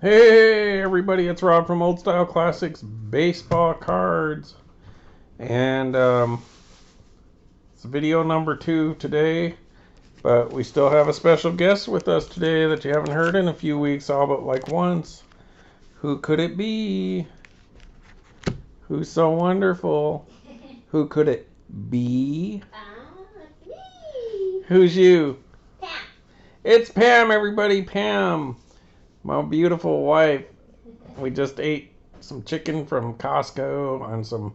Hey everybody, it's Rob from Old Style Classics Baseball Cards. And it's video number 2 today. But we still have a special guest with us today that you haven't heard in a few weeks, all but like once. Who could it be? Who's so wonderful? Who could it be? Me. Who's you? Pam. It's Pam, everybody. Pam, my beautiful wife. We just ate some chicken from Costco on some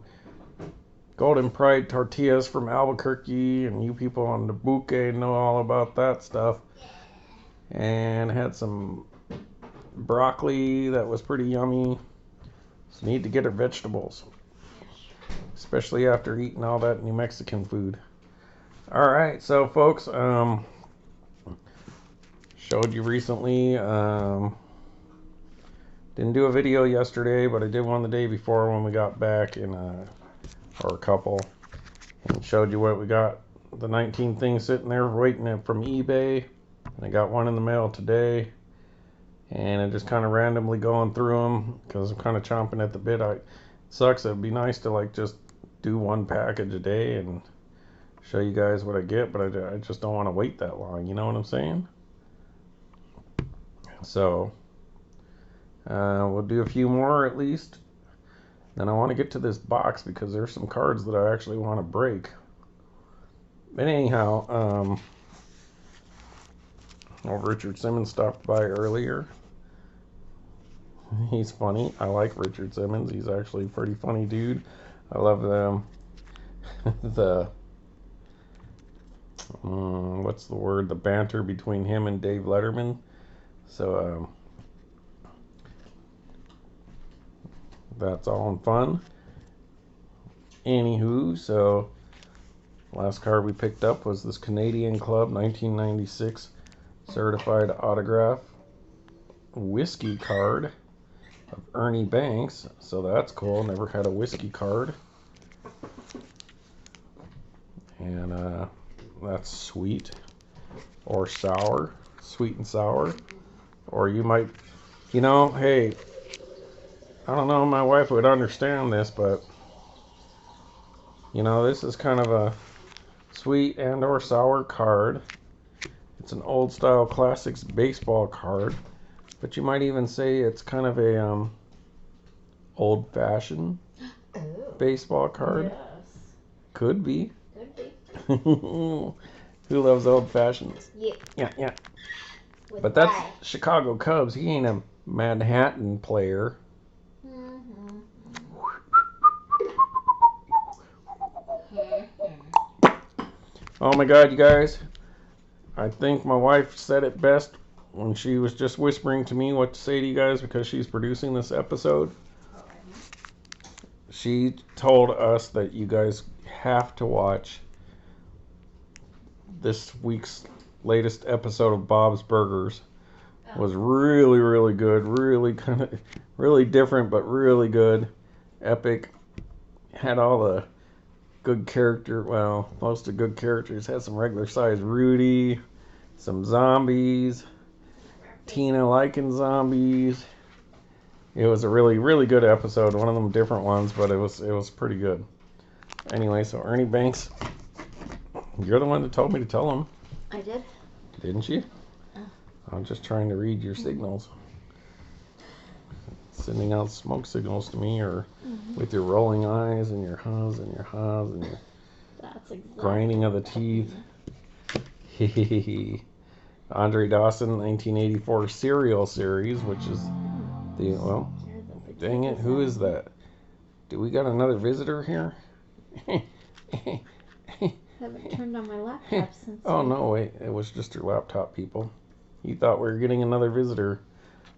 Golden Pride tortillas from Albuquerque, and you people on the bouquet know all about that stuff. And had some broccoli that was pretty yummy. So need to get her vegetables, especially after eating all that New Mexican food. All right, so folks, showed you recently. Didn't do a video yesterday, but I did one the day before when we got back or a couple, and showed you what we got. The 19 things sitting there waiting from eBay. And I got one in the mail today, and I'm just kind of randomly going through them because I'm kind of chomping at the bit. It sucks. It'd be nice to like just do one package a day and show you guys what I get, but I just don't want to wait that long. You know what I'm saying? So we'll do a few more at least. Then I want to get to this box because there's some cards that I actually want to break. But anyhow, Richard Simmons stopped by earlier. He's funny. I like Richard Simmons. He's actually a pretty funny dude. I love the what's the word? The banter between him and Dave Letterman. So that's all in fun. Anywho, so last card we picked up was this Canadian Club 1996 certified autograph whiskey card of Ernie Banks. So that's cool. Never had a whiskey card. And that's sweet or sour. Sweet and sour. Or you might, hey, I don't know, my wife would understand this, but this is kind of a sweet and or sour card. It's an old style classics baseball card, but you might even say it's kind of a old fashioned baseball card. Yes. Could be. Could be. Who loves old fashions? Yeah. Yeah. With But that's pie. Chicago Cubs. He ain't a Manhattan player. Mm-hmm. Oh my God, you guys. I think my wife said it best when she was just whispering to me what to say to you guys because she's producing this episode. She told us that you guys have to watch this week's latest episode of Bob's Burgers. It was really, really good. Really different, but really good. Epic. Had all the good most of good characters. Had some regular size Rudy, some zombies, Tina liking zombies. It was a really, really good episode. One of them different ones, but it was pretty good. Anyway, so Ernie Banks, you're the one that told me to tell him. I did? Didn't you? I'm just trying to read your signals. Sending out smoke signals to me, or with your rolling eyes and your haws and your haws and your grinding of the teeth. Andre Dawson 1984 Serial Series, which is dang it, who is that? Do we got another visitor here? Haven't turned on my laptop since. Oh no, wait, it was just your laptop, people. You thought we were getting another visitor.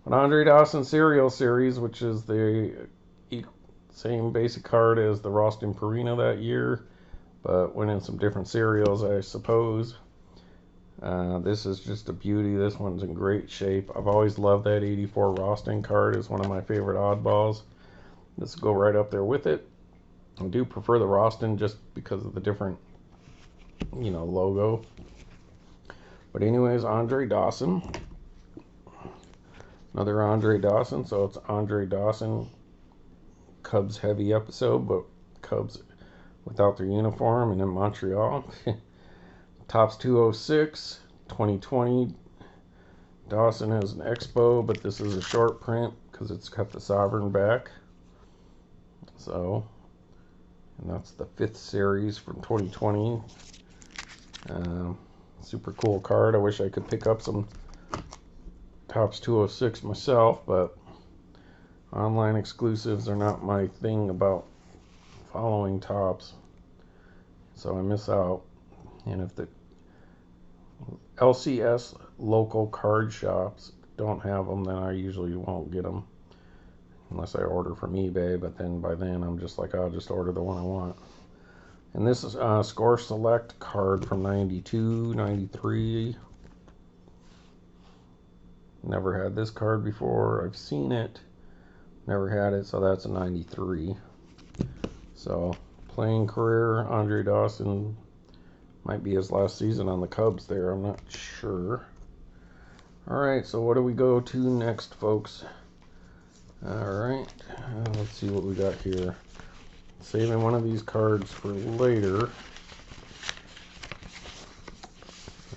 But Andre Dawson Serial Series, which is the same basic card as the Ralston Purina that year, but went in some different cereals, I suppose. This is just a beauty. This one's in great shape. I've always loved that 84 Ralston card. It's one of my favorite oddballs. This will go right up there with it. I do prefer the Ralston just because of the different, logo. But anyways, Andre Dawson. Another Andre Dawson, so it's Andre Dawson Cubs heavy episode, but Cubs without their uniform and in Montreal. Topps 206, 2020. Dawson has an Expo, but this is a short print because it's got the Sovereign back. So, and that's the 5th series from 2020. Super cool card. I wish I could pick up some Topps 206 myself, but online exclusives are not my thing about following Topps, so I miss out. And if the LCS local card shops don't have them, then I usually won't get them unless I order from eBay, but then by then I'm just like, I'll just order the one I want. And this is a Score Select card from 92, 93. Never had this card before. I've seen it, never had it, so that's a 93. So, playing career, Andre Dawson might be his last season on the Cubs there, I'm not sure. Alright, so what do we go to next, folks? Alright, let's see what we got here. Saving one of these cards for later.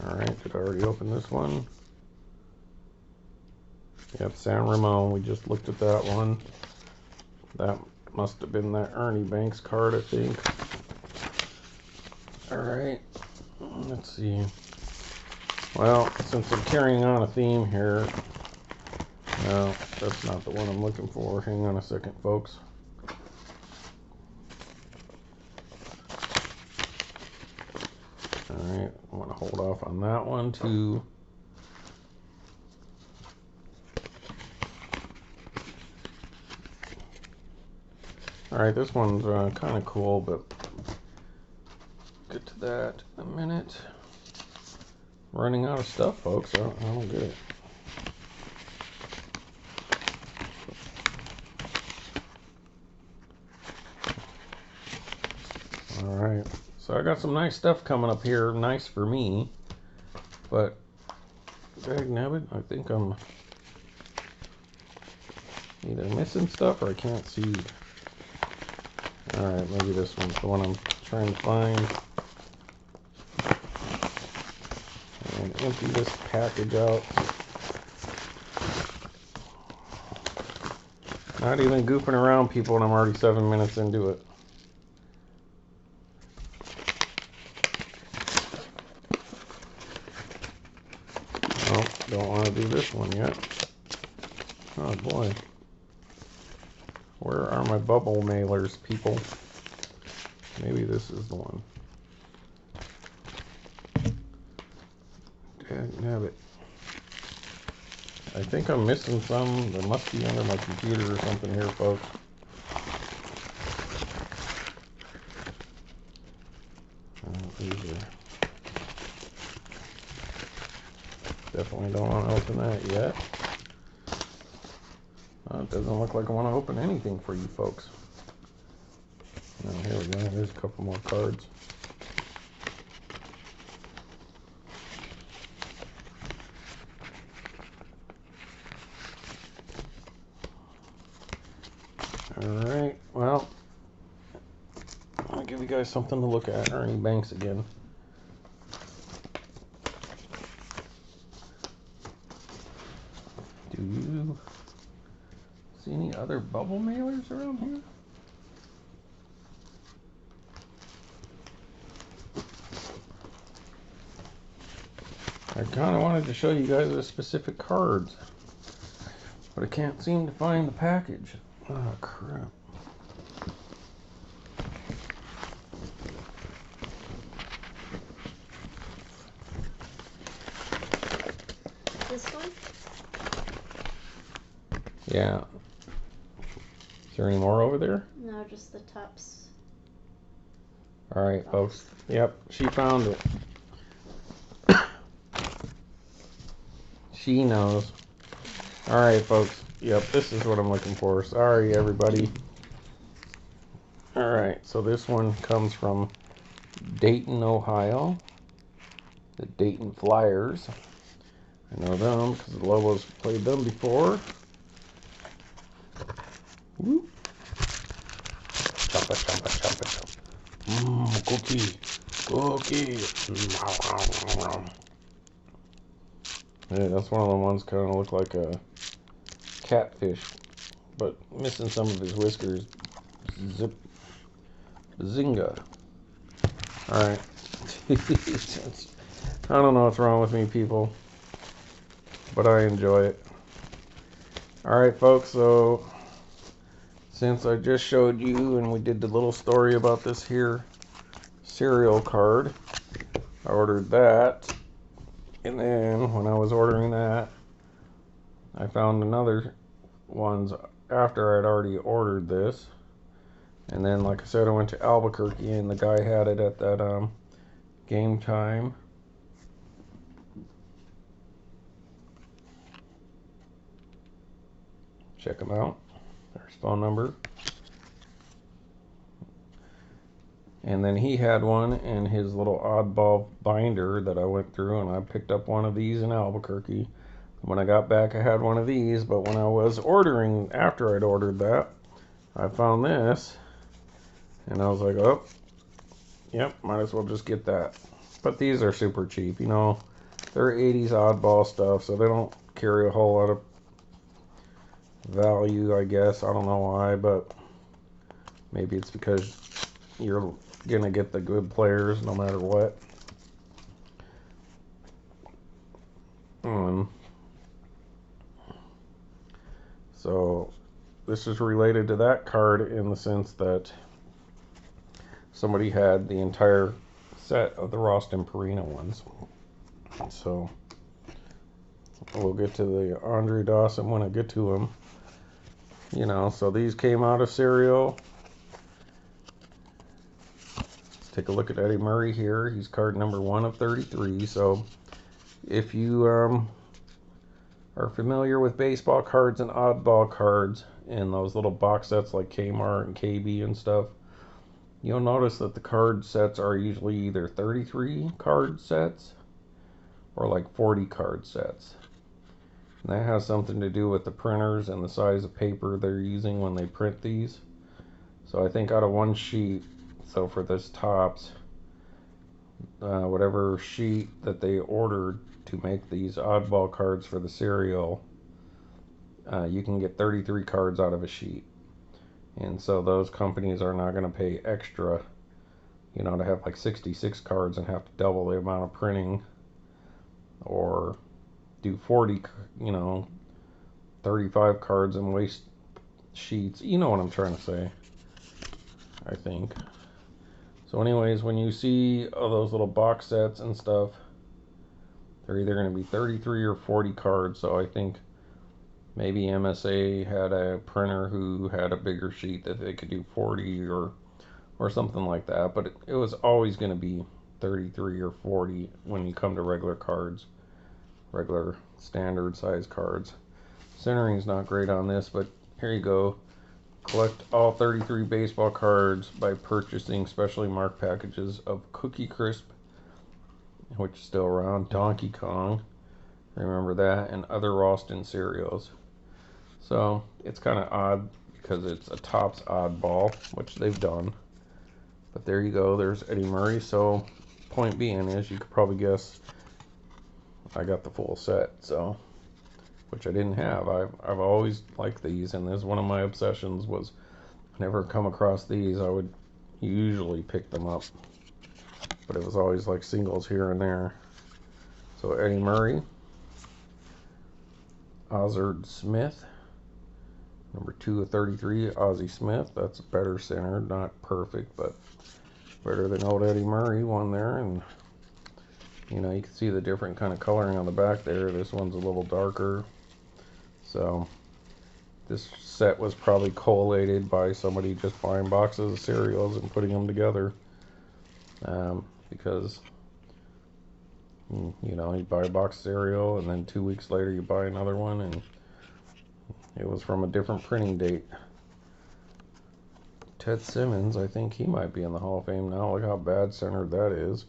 Alright, did I already open this one? Yep, San Ramon, we just looked at that one. That must have been that Ernie Banks card, I think. Alright, let's see. Well, since I'm carrying on a theme here, no, that's not the one I'm looking for. Hang on a second, folks. Alright, I want to hold off on that one too. Alright, this one's kind of cool, but get to that in a minute. Running out of stuff, folks. I don't get it. Alright, so I got some nice stuff coming up here. Nice for me. But, dagnabbit, I think I'm either missing stuff or I can't see. Alright, maybe this one's the one I'm trying to find. And empty this package out. Not even goofing around, people, and I'm already 7 minutes into it. Oh, don't want to do this one yet. Oh boy. Where are my bubble mailers, people? Maybe this is the one. Dagnabbit. I think I'm missing some. There must be under my computer or something here, folks. Definitely don't want to open that yet. It doesn't look like I want to open anything for you folks. Oh, here we go. There's a couple more cards. Alright, well, I'll give you guys something to look at. Ernie Banks again. Do you see any other bubble mailers around here? I kind of wanted to show you guys the specific cards, but I can't seem to find the package. Oh, crap. This one? Yeah. Is there any more over there? No, just the Topps. Alright, folks. Yep, she found it. She knows. Alright, folks. Yep, this is what I'm looking for. Sorry, everybody. Alright, so this one comes from Dayton, Ohio. The Dayton Flyers. I know them because the Lobos played them before. Whoop. Chompa, chompa, chompa, chompa. Cookie. Cookie. Yeah, that's one of the ones kind of look like a catfish, but missing some of his whiskers. Zip. Zinga. Alright. I don't know what's wrong with me, people, but I enjoy it. Alright, folks, so since I just showed you and we did the little story about this here cereal card, I ordered that, and then when I was ordering that, I found another ones after I'd already ordered this. And then, like I said, I went to Albuquerque and the guy had it at that Game Time. Check him out. There's phone number. And then he had one in his little oddball binder that I went through, and I picked up one of these in Albuquerque. When I got back, I had one of these, but when I was ordering, after I'd ordered that, I found this, and I was like, oh, yep, might as well just get that. But these are super cheap, you know. They're 80s oddball stuff, so they don't carry a whole lot of value, I guess. I don't know why, but maybe it's because you're gonna get the good players no matter what. So this is related to that card in the sense that somebody had the entire set of the Ralston Purina ones. So we'll get to the Andre Dawson when I get to him. You know, so these came out of cereal. Let's take a look at Eddie Murray here. He's card number 1 of 33. So if you are familiar with baseball cards and oddball cards in those little box sets like Kmart and KB and stuff, you'll notice that the card sets are usually either 33 card sets or like 40 card sets. And that has something to do with the printers and the size of paper they're using when they print these. So I think out of one sheet, so for this Topps, whatever sheet that they ordered to make these oddball cards for the cereal, you can get 33 cards out of a sheet. And so those companies are not going to pay extra, you know, to have like 66 cards and have to double the amount of printing, or do 40, you know, 35 cards and waste sheets. You know what I'm trying to say, I think. So anyways, when you see all those little box sets and stuff, they're either going to be 33 or 40 cards. So I think maybe MSA had a printer who had a bigger sheet that they could do 40 or something like that. But it was always going to be 33 or 40 when you come to regular cards, regular standard size cards. Centering's not great on this, but here you go. Collect all 33 baseball cards by purchasing specially marked packages of Cookie Crisp, which is still around, Donkey Kong, remember that, and other Ralston cereals. So it's kind of odd because it's a Topps oddball, which they've done. But there you go, there's Eddie Murray. So point being is, you could probably guess I got the full set, so, which I didn't have. I've always liked these, and this one of my obsessions was, whenever I come across these, I would usually pick them up, but it was always like singles here and there. So Eddie Murray, Ozard Smith, number 2 of 33, Ozzie Smith. That's better centered, not perfect, but better than old Eddie Murray one there. And you know, you can see the different kind of coloring on the back there. This one's a little darker. So this set was probably collated by somebody just buying boxes of cereals and putting them together. Because, you know, you buy a box of cereal and then 2 weeks later you buy another one, and it was from a different printing date. Ted Simmons, I think he might be in the Hall of Fame now. Look how bad centered that is.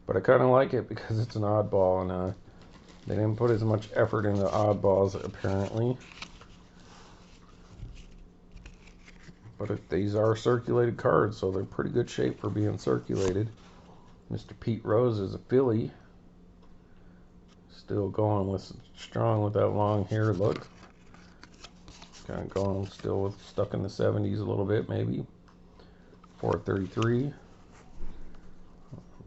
But I kind of like it because it's an oddball, and They didn't put as much effort into oddballs, apparently. But these are circulated cards, so they're pretty good shape for being circulated. Mr. Pete Rose is a Philly. Still going with strong with that long hair look. Kind of going still with stuck in the 70s a little bit, maybe. 433.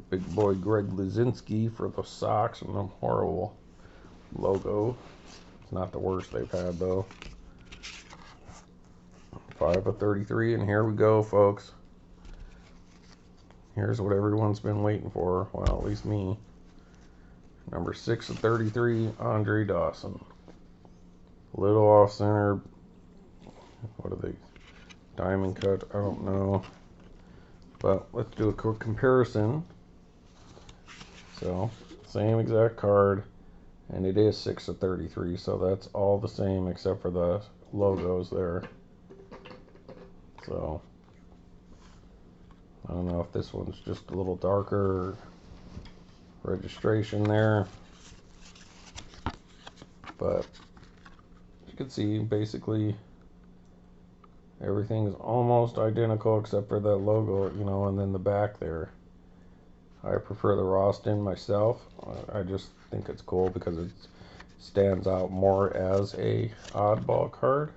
Big boy Greg Luzinski for the Sox and them horrible logo. It's not the worst they've had though. 5 of 33, and here we go, folks. Here's what everyone's been waiting for. Well, at least me. Number 6 of 33, Andre Dawson. A little off center. What are they? Diamond cut? I don't know. But let's do a quick comparison. So, same exact card. And it is 6 of 33, so that's all the same except for the logos there. So, I don't know if this one's just a little darker registration there. But you can see basically everything is almost identical except for the logo, you know, and then the back there. I prefer the Ralston myself. I just think it's cool because it stands out more as a oddball card.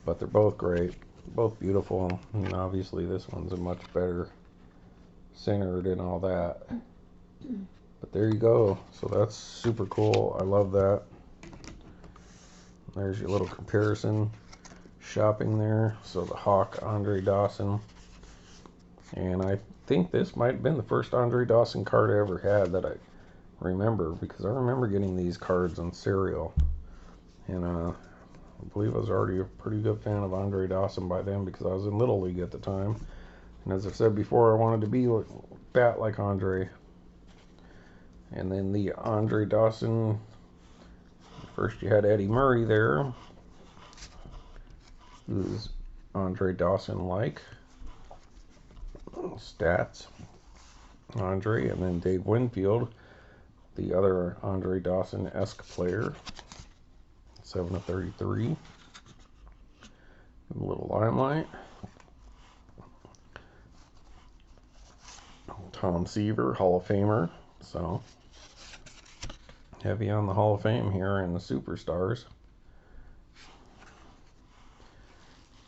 But they're both great, both beautiful, and obviously this one's a much better centered and all that. But there you go. So that's super cool. I love that. There's your little comparison shopping there. So the Hawk Andre Dawson. And I think this might have been the first Andre Dawson card I ever had that I remember, because I remember getting these cards on cereal. And I believe I was already a pretty good fan of Andre Dawson by then because I was in Little League at the time. And as I said before, I wanted to be bat like Andre. And then the Andre Dawson, first you had Eddie Murray there, who's Andre Dawson-like. Stats, Andre, and then Dave Winfield, the other Andre Dawson-esque player, 7 of 33. A little limelight. Tom Seaver, Hall of Famer. So heavy on the Hall of Fame here and the superstars.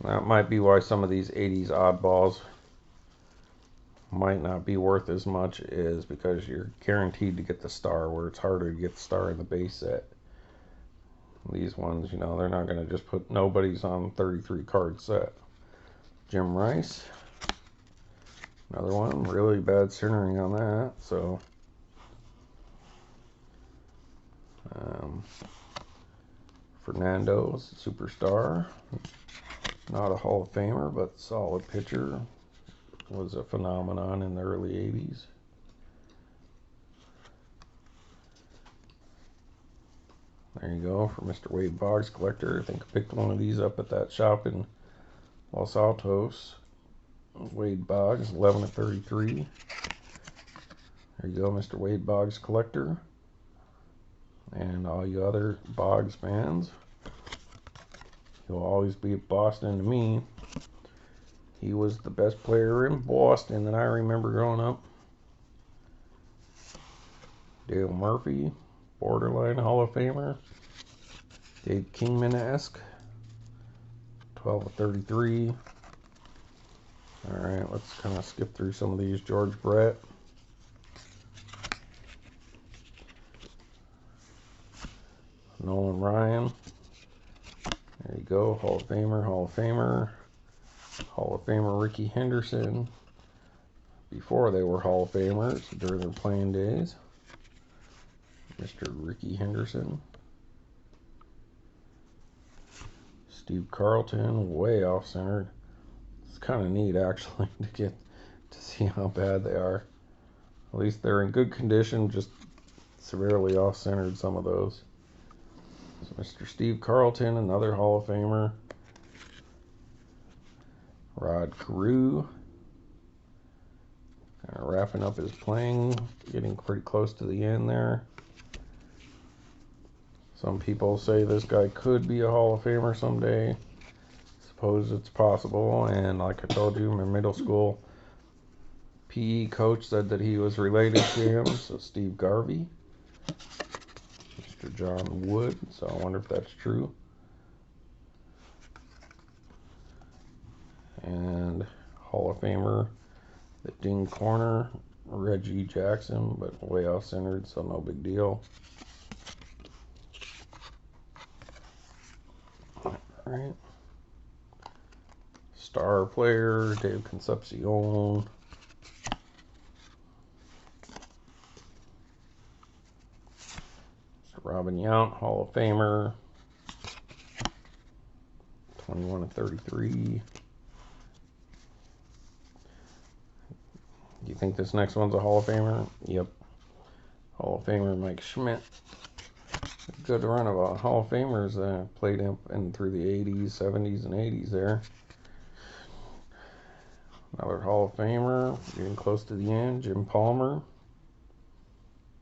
That might be why some of these 80s oddballs might not be worth as much, is because you're guaranteed to get the star, where it's harder to get the star in the base set. These ones, you know, they're not going to just put nobody's on 33 card set. Jim Rice, another one, really bad centering on that. So Fernando's superstar, not a Hall of Famer, but solid pitcher. Was a phenomenon in the early 80s. There you go for Mr. Wade Boggs collector. I think I picked one of these up at that shop in Los Altos. Wade Boggs, 11 of 33. There you go, Mr. Wade Boggs collector. And all you other Boggs fans, he'll always be at Boston to me. He was the best player in Boston that I remember growing up. Dale Murphy, borderline Hall of Famer. Dave Kingman-esque, 12 of 33. Alright, let's kind of skip through some of these. George Brett. Nolan Ryan. There you go, Hall of Famer, Hall of Famer. Hall of Famer Ricky Henderson, before they were Hall of Famers, during their playing days. Mr. Ricky Henderson. Steve Carlton, way off centered. It's kind of neat actually to see how bad they are. At least they're in good condition, just severely off centered, some of those. So Mr. Steve Carlton, another Hall of Famer. Rod Carew, kind of wrapping up his playing, getting pretty close to the end there. Some people say this guy could be a Hall of Famer someday. Suppose it's possible. And like I told you, my middle school PE coach said that he was related to him. So Steve Garvey, Mr. John Wood. So I wonder if that's true. And Hall of Famer, the ding corner, Reggie Jackson, but way off centered, so no big deal. Alright. Star player, Dave Concepcion. Robin Yount, Hall of Famer. 21 of 33. Do you think this next one's a Hall of Famer? Yep. Hall of Famer Mike Schmidt. Good run of Hall of Famers played in through the 80s, 70s, and 80s there. Another Hall of Famer, getting close to the end, Jim Palmer.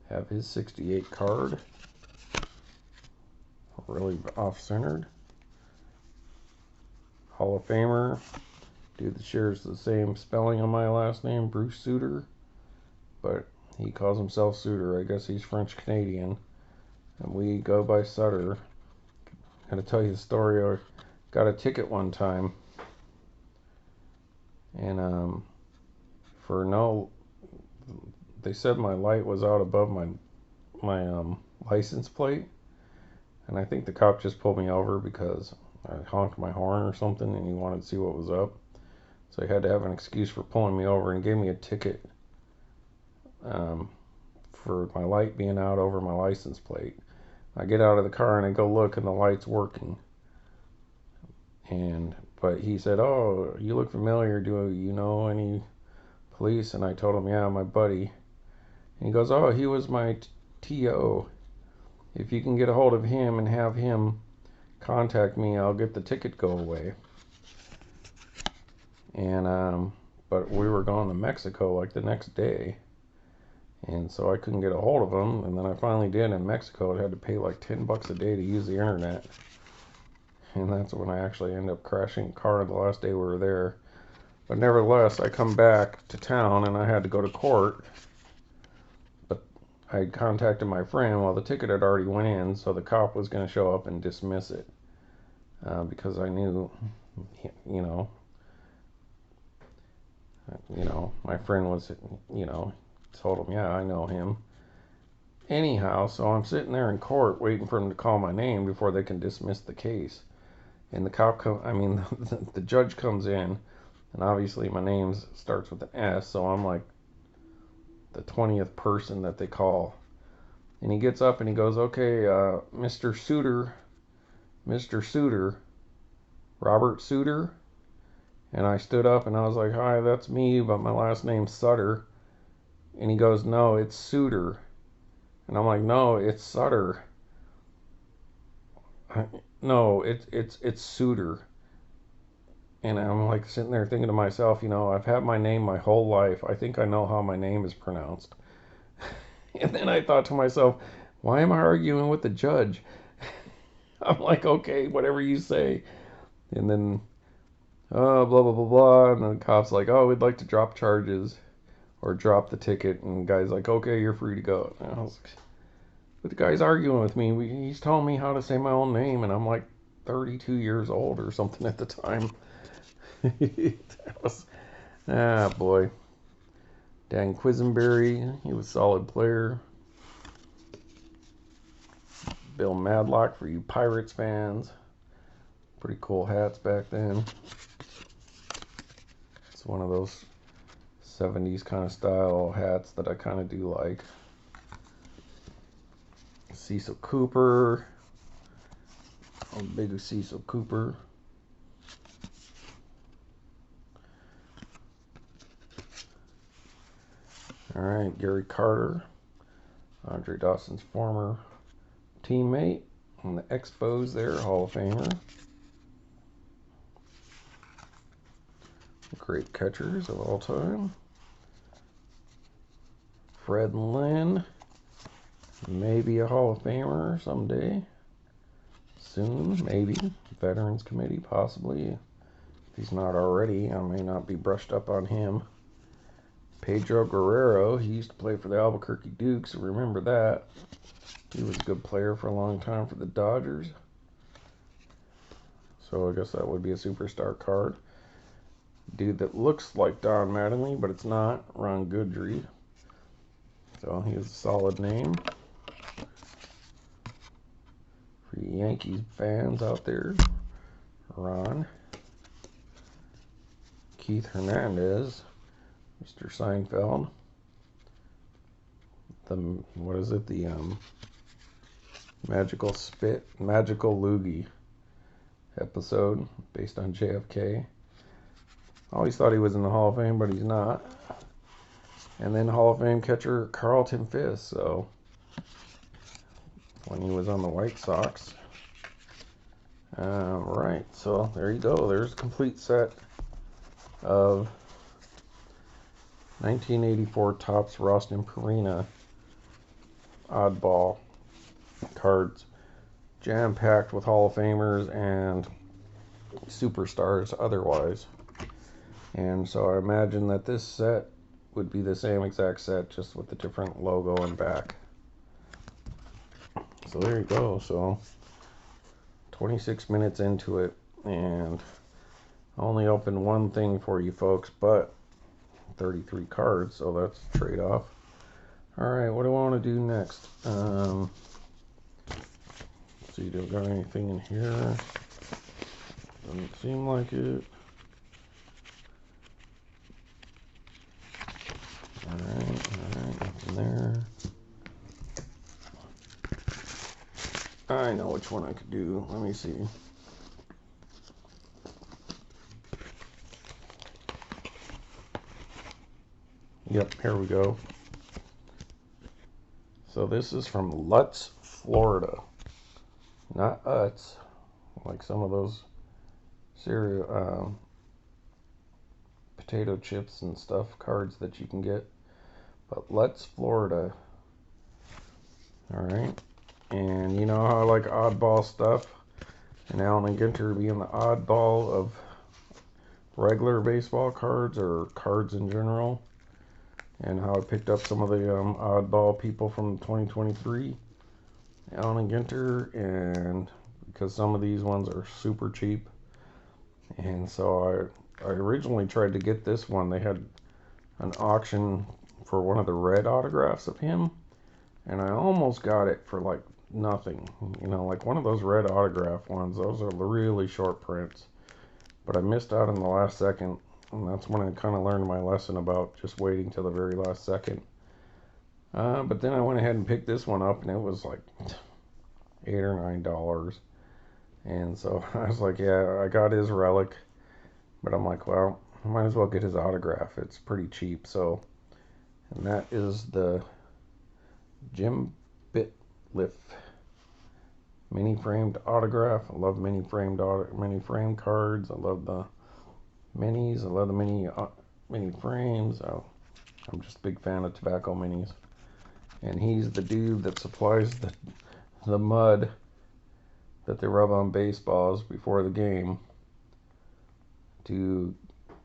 Have his 68 card. Really off-centered. Hall of Famer, dude that shares the same spelling on my last name, Bruce Sutter, but he calls himself Sutter. I guess he's French Canadian, and we go by Sutter. I'm gonna tell you the story. I got a ticket one time, and they said my light was out above my license plate, and I think the cop just pulled me over because I honked my horn or something, and he wanted to see what was up. So he had to have an excuse for pulling me over and gave me a ticket for my light being out over my license plate. I get out of the car and I go look, and the light's working. But he said, "Oh, you look familiar. Do you know any police?" And I told him, "Yeah, my buddy." And he goes, "Oh, he was my TO. If you can get a hold of him and have him contact me, I'll get the ticket go away." And but we were going to Mexico like the next day, and so I couldn't get a hold of him. And then I finally did in Mexico. I had to pay like $10 a day to use the internet, and that's when I actually ended up crashing a car the last day we were there. But nevertheless, I come back to town and I had to go to court. But I contacted my friend. Well, the ticket had already went in, so the cop was going to show up and dismiss it because I knew, my friend was, told him, yeah, I know him. Anyhow, so I'm sitting there in court waiting for him to call my name before they can dismiss the case. And the the judge comes in, and obviously my name starts with an S, so I'm like the 20th person that they call. And he gets up and he goes, "Okay, Mr. Sutter, Robert Sutter." And I stood up and I was like, "Hi, that's me, but my last name's Sutter." And he goes, "No, it's Sutter." And I'm like, "No, it's Sutter." "No, it's Sutter." And I'm like sitting there thinking to myself, I've had my name my whole life. I think I know how my name is pronounced. And then I thought to myself, why am I arguing with the judge? I'm like, okay, whatever you say. And then, blah, blah, blah, blah. And then the cop's like, "Oh, we'd like to drop charges or drop the ticket." And the guy's like, "Okay, you're free to go." And I was like, but the guy's arguing with me. He's telling me how to say my own name, and I'm like 32 years old or something at the time. Boy. Dan Quisenberry, he was a solid player. Bill Madlock for you Pirates fans. Pretty cool hats back then. It's one of those 70s kind of style hats that I kind of do like. Cecil Cooper. I'm a big Cecil Cooper. Alright, Gary Carter. Andre Dawson's former teammate on the Expos there, Hall of Famer. Great catchers of all time. Fred Lynn, maybe a Hall of Famer someday. soon, maybe. Veterans Committee, possibly. If he's not already, I may not be brushed up on him. Pedro Guerrero, he used to play for the Albuquerque Dukes, remember that. He was a good player for a long time for the Dodgers. So I guess that would be a superstar card. Dude that looks like Don Mattingly, but it's not. Ron Goodry. So he has a solid name. For you Yankees fans out there, Ron. Keith Hernandez, Mr. Seinfeld. What is it? The Magical Loogie episode based on JFK. Always thought he was in the Hall of Fame, but he's not. And then Hall of Fame catcher Carlton Fisk, so when he was on the White Sox. Right, so there you go. There's a complete set of 1984 Topps Ralston Purina oddball cards, jam-packed with Hall of Famers and superstars otherwise. And so I imagine that this set would be the same exact set, just with the different logo and back. So there you go. So 26 minutes into it, and I only opened one thing for you folks, but 33 cards, so that's a trade-off. Alright, what do I want to do next? Let's see, do I got anything in here? Doesn't seem like it. Alright, nothing there. I know which one I could do. Let me see. Yep, here we go. So this is from Lutz, Florida. Not Utz, like some of those cereal, potato chips and stuff, cards that you can get. But Lutz, Florida. Alright. And you know how I like oddball stuff? And Allen and Ginter being the oddball of regular baseball cards or cards in general. And how I picked up some of the oddball people from 2023. Allen and Ginter, and because some of these ones are super cheap. And so I originally tried to get this one. They had an auction for one of the red autographs of him, and I almost got it for like nothing. You know, like one of those red autograph ones, those are really short prints. But I missed out in the last second, and that's when I kind of learned my lesson about just waiting till the very last second. But then I went ahead and picked this one up, and it was like $8 or $9. And so I was like, yeah, I got his relic, but I'm like, well, I might as well get his autograph. It's pretty cheap. So, and that is the Jim Bintliff mini framed autograph. I love mini framed cards. I love the minis. I love the mini frames. I'm just a big fan of tobacco minis. And he's the dude that supplies the mud that they rub on baseballs before the game to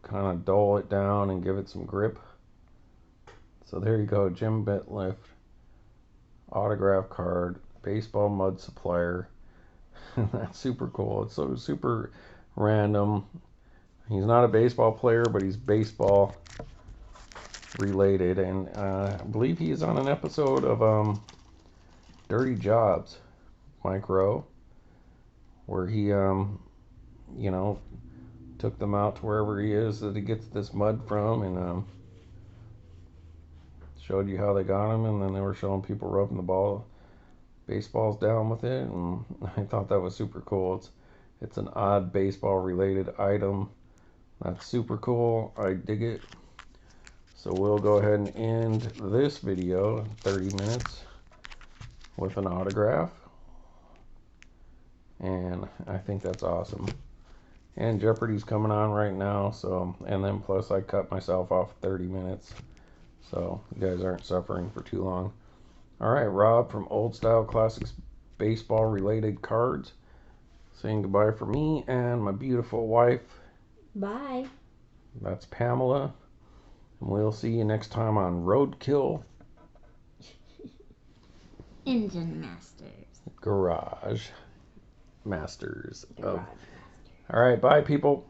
kind of dull it down and give it some grip. So there you go, Jim Bintliff autograph card, baseball mud supplier. That's super cool. It's so super random. He's not a baseball player, but he's baseball related, and I believe he is on an episode of Dirty Jobs, Mike Rowe, where he you know, took them out to wherever he is that he gets this mud from, and showed you how they got him, and then they were showing people rubbing the baseballs down with it, and I thought that was super cool. It's an odd baseball related item. That's super cool. I dig it. So we'll go ahead and end this video, 30 minutes, with an autograph. And I think that's awesome. And Jeopardy's coming on right now, so, and then plus I cut myself off 30 minutes. So you guys aren't suffering for too long. Alright, Rob from Old Style Classics Baseball Related Cards. saying goodbye for me and my beautiful wife. Bye. That's Pamela. And we'll see you next time on Roadkill Engine Masters. Garage Masters. Garage Masters. All right, bye, people.